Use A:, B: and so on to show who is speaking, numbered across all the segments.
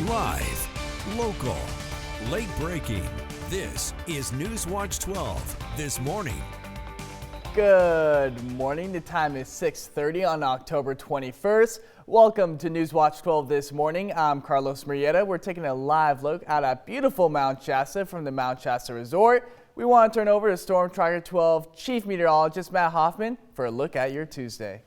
A: Live, local, late breaking. This is Newswatch 12 this morning.
B: Good morning. The time is 6:30 on October 21st. Welcome to Newswatch 12 this morning. I'm Carlos Murrieta. We're taking a live look at beautiful Mount Shasta from the Mount Shasta Resort. We want to turn over to Storm Tracker 12 Chief Meteorologist Matt Hoffman for a look at your Tuesday.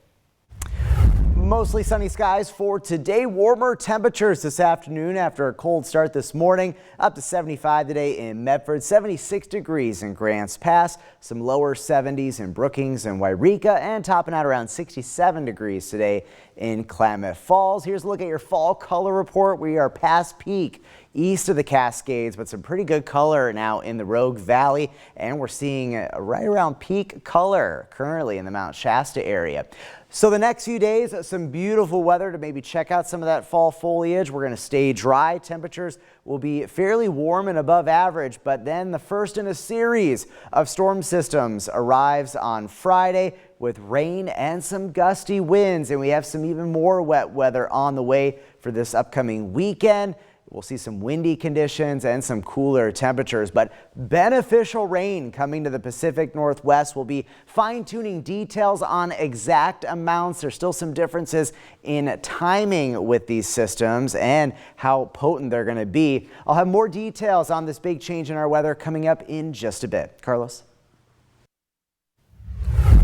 C: Mostly sunny skies for today. Warmer temperatures this afternoon after a cold start this morning. Up to 75 today in Medford, 76 degrees in Grants Pass, some lower 70s in Brookings and Wairika, and topping out around 67 degrees today in Klamath Falls. Here's a look at your fall color report. We are past peak east of the Cascades, but some pretty good color now in the Rogue Valley, and we're seeing right around peak color currently in the Mount Shasta area. So the next few days, some beautiful weather to maybe check out some of that fall foliage. We're going to stay dry. Temperatures will be fairly warm and above average, but then the first in a series of storm systems arrives on Friday with rain and some gusty winds, and we have some even more wet weather on the way for this upcoming weekend. We'll see some windy conditions and some cooler temperatures, but beneficial rain coming to the Pacific Northwest. Will be fine-tuning details on exact amounts. There's still some differences in timing with these systems and how potent they're going to be. I'll have more details on this big change in our weather coming up in just a bit. Carlos?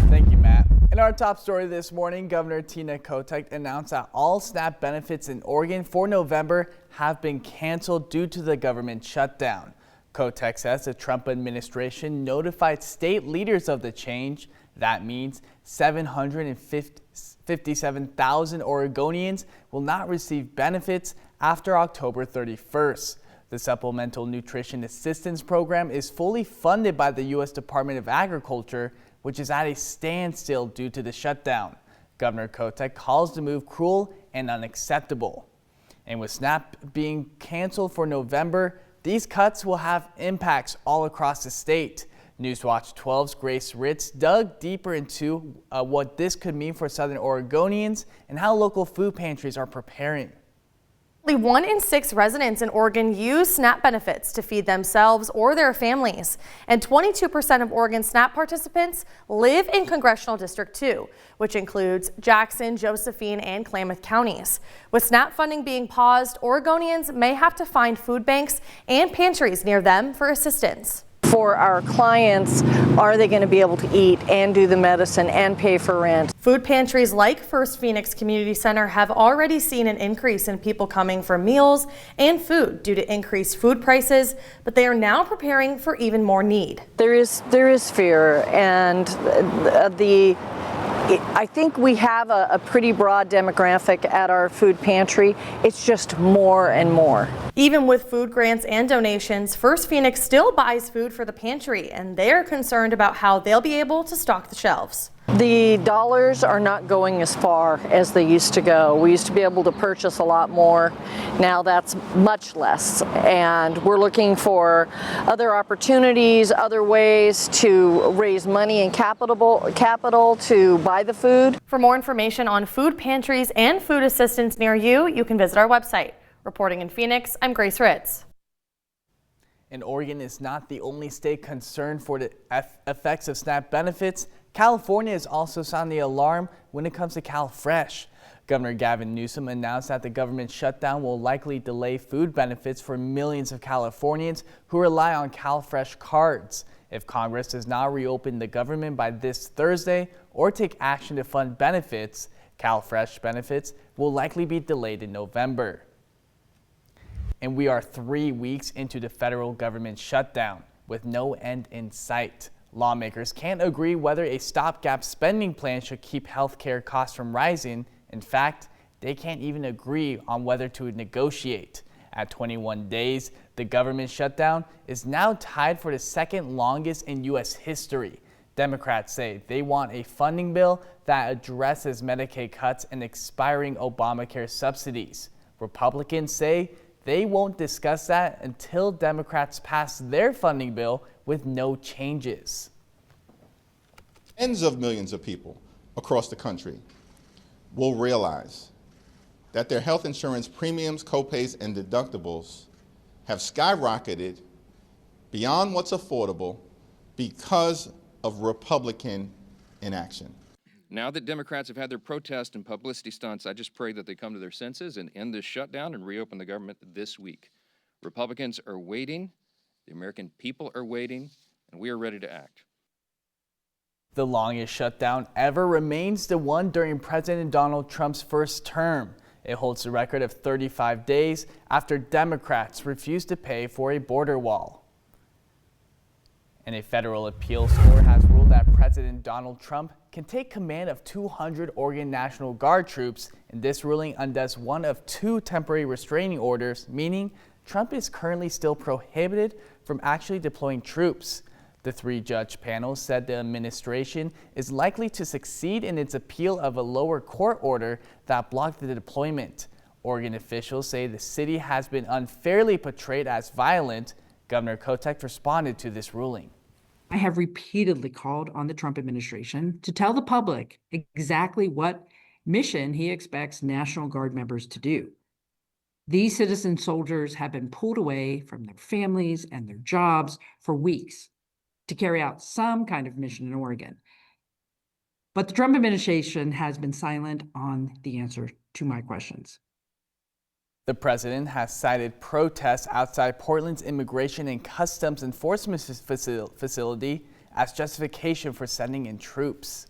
B: Thank you, Matt. In our top story this morning, Governor Tina Kotek announced that all SNAP benefits in Oregon for November have been canceled due to the government shutdown. Kotek says the Trump administration notified state leaders of the change. That means 757,000 Oregonians will not receive benefits after October 31st. The Supplemental Nutrition Assistance Program is fully funded by the U.S. Department of Agriculture, which is at a standstill due to the shutdown. Governor Kotek calls the move cruel and unacceptable. And with SNAP being canceled for November, these cuts will have impacts all across the state. Newswatch 12's Grace Ritz dug deeper into what this could mean for Southern Oregonians and how local food pantries are preparing.
D: Only 1 in 6 residents in Oregon use SNAP benefits to feed themselves or their families. And 22% of Oregon SNAP participants live in Congressional District 2, which includes Jackson, Josephine, and Klamath counties. With SNAP funding being paused, Oregonians may have to find food banks and pantries near them for assistance.
E: For our clients, are they going to be able to eat and do the medicine and pay for rent?
D: Food pantries like First Phoenix Community Center have already seen an increase in people coming for meals and food due to increased food prices, but they are now preparing for even more need.
E: There is fear, and I think we have a pretty broad demographic at our food pantry. It's just more and more.
D: Even with food grants and donations, First Phoenix still buys food for the pantry, and they're concerned about how they'll be able to stock the shelves.
E: The dollars are not going as far as they used to go. We used to be able to purchase a lot more. Now that's much less, and we're looking for other opportunities, other ways to raise money and capital to buy the food.
D: For more information on food pantries and food assistance near you, you can visit our website. Reporting in Phoenix, I'm Grace Ritz.
B: And Oregon is not the only state concerned for the effects of SNAP benefits. California is also sounding the alarm when it comes to CalFresh. Governor Gavin Newsom announced that the government shutdown will likely delay food benefits for millions of Californians who rely on CalFresh cards. If Congress does not reopen the government by this Thursday or take action to fund benefits, CalFresh benefits will likely be delayed in November. And we are 3 weeks into the federal government shutdown with no end in sight. Lawmakers can't agree whether a stopgap spending plan should keep healthcare costs from rising. In fact, they can't even agree on whether to negotiate. At 21 days, the government shutdown is now tied for the second longest in U.S. history. Democrats say they want a funding bill that addresses Medicaid cuts and expiring Obamacare subsidies. Republicans say they won't discuss that until Democrats pass their funding bill with no changes.
F: Tens of millions of people across the country will realize that their health insurance premiums, copays, and deductibles have skyrocketed beyond what's affordable because of Republican inaction.
G: Now that Democrats have had their protest and publicity stunts, I just pray that they come to their senses and end this shutdown and reopen the government this week. Republicans are waiting, the American people are waiting, and we are ready to act.
B: The longest shutdown ever remains the one during President Donald Trump's first term. It holds the record of 35 days after Democrats refused to pay for a border wall. And a federal appeals court has ruled that President Donald Trump can take command of 200 Oregon National Guard troops, and this ruling undoes one of two temporary restraining orders, meaning Trump is currently still prohibited from actually deploying troops. The three-judge panel said the administration is likely to succeed in its appeal of a lower court order that blocked the deployment. Oregon officials say the city has been unfairly portrayed as violent. Governor Kotek responded to this ruling.
H: I have repeatedly called on the Trump administration to tell the public exactly what mission he expects National Guard members to do. These citizen soldiers have been pulled away from their families and their jobs for weeks to carry out some kind of mission in Oregon. But the Trump administration has been silent on the answer to my questions.
B: The president has cited protests outside Portland's Immigration and Customs Enforcement facility as justification for sending in troops.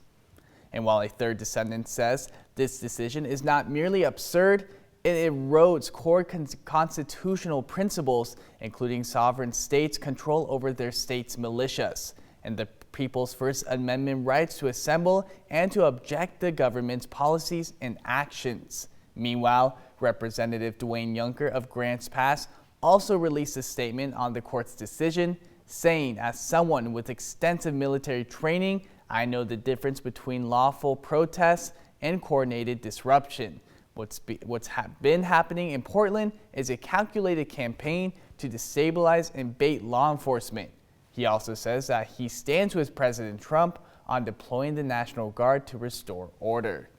B: And while a third descendant says this decision is not merely absurd, it erodes core constitutional principles, including sovereign states' control over their state's militias, and the people's First Amendment rights to assemble and to object to the government's policies and actions. Meanwhile, Representative Dwayne Juncker of Grants Pass also released a statement on the court's decision, saying, "As someone with extensive military training, I know the difference between lawful protests and coordinated disruption. What's been happening in Portland is a calculated campaign to destabilize and bait law enforcement." He also says that he stands with President Trump on deploying the National Guard to restore order.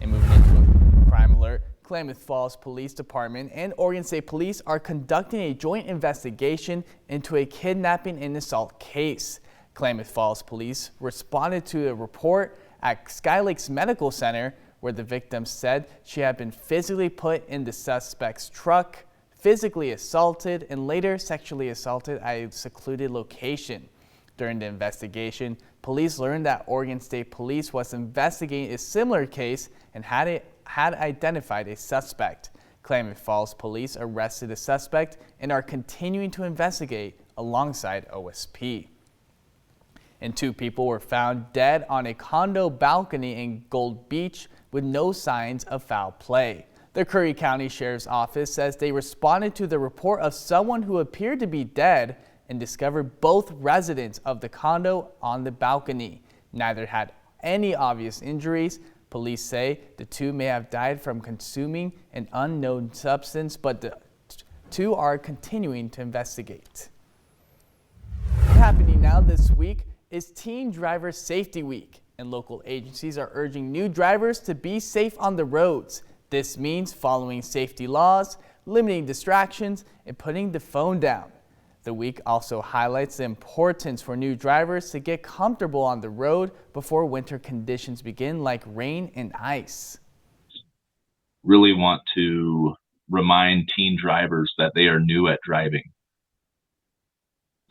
B: And moving into a crime alert, Klamath Falls Police Department and Oregon State Police are conducting a joint investigation into a kidnapping and assault case. Klamath Falls Police responded to a report at Sky Lakes Medical Center where the victim said she had been physically put in the suspect's truck, physically assaulted, and later sexually assaulted at a secluded location. During the investigation, police learned that Oregon State Police was investigating a similar case and had identified a suspect. Klamath Falls Police arrested the suspect and are continuing to investigate alongside OSP. And two people were found dead on a condo balcony in Gold Beach with no signs of foul play. The Curry County Sheriff's Office says they responded to the report of someone who appeared to be dead and discovered both residents of the condo on the balcony. Neither had any obvious injuries. Police say the two may have died from consuming an unknown substance, but the two are continuing to investigate. Happening now this week is Teen Driver Safety Week, and local agencies are urging new drivers to be safe on the roads. This means following safety laws, limiting distractions, and putting the phone down. The week also highlights the importance for new drivers to get comfortable on the road before winter conditions begin, like rain and ice.
I: Really want to remind teen drivers that they are new at driving.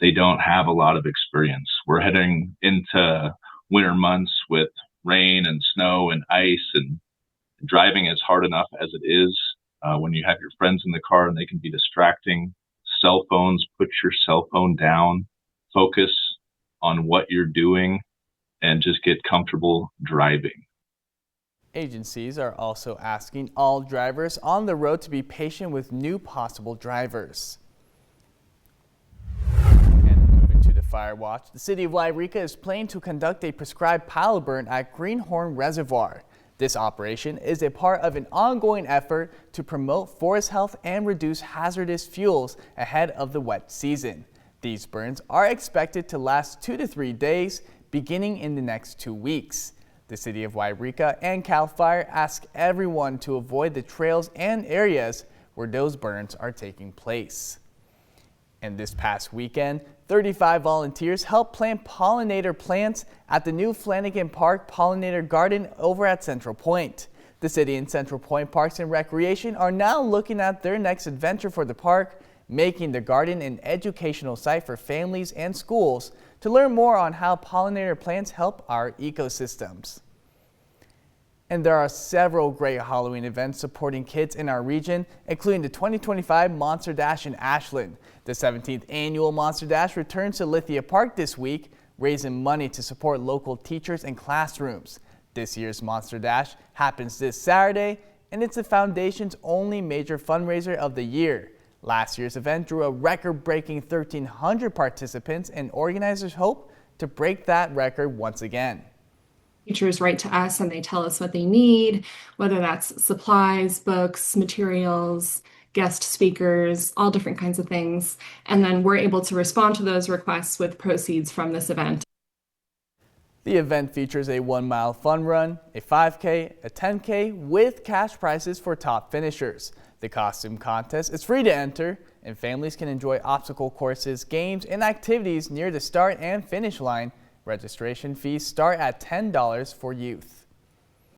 I: They don't have a lot of experience. We're heading into winter months with rain and snow and ice, and driving is hard enough as it is. When you have your friends in the car and they can be distracting. Cell phones, put your cell phone down, focus on what you're doing, and just get comfortable driving.
B: Agencies are also asking all drivers on the road to be patient with new possible drivers. Fire watch. The city of Yreka is planning to conduct a prescribed pile burn at Greenhorn Reservoir. This operation is a part of an ongoing effort to promote forest health and reduce hazardous fuels ahead of the wet season. These burns are expected to last 2 to 3 days, beginning in the next 2 weeks. The city of Wairika and CAL FIRE ask everyone to avoid the trails and areas where those burns are taking place. And this past weekend, 35 volunteers helped plant pollinator plants at the new Flanagan Park Pollinator Garden over at Central Point. The city and Central Point Parks and Recreation are now looking at their next adventure for the park, making the garden an educational site for families and schools to learn more on how pollinator plants help our ecosystems. And there are several great Halloween events supporting kids in our region, including the 2025 Monster Dash in Ashland. The 17th annual Monster Dash returns to Lithia Park this week, raising money to support local teachers and classrooms. This year's Monster Dash happens this Saturday, and it's the foundation's only major fundraiser of the year. Last year's event drew a record-breaking 1,300 participants, and organizers hope to break that record once again.
J: Teachers write to us and they tell us what they need, whether that's supplies, books, materials, guest speakers, all different kinds of things. And then we're able to respond to those requests with proceeds from this event.
B: The event features a 1-mile fun run, a 5K, a 10K with cash prizes for top finishers. The costume contest is free to enter, and families can enjoy obstacle courses, games, and activities near the start and finish line. Registration fees start at $10 for youth.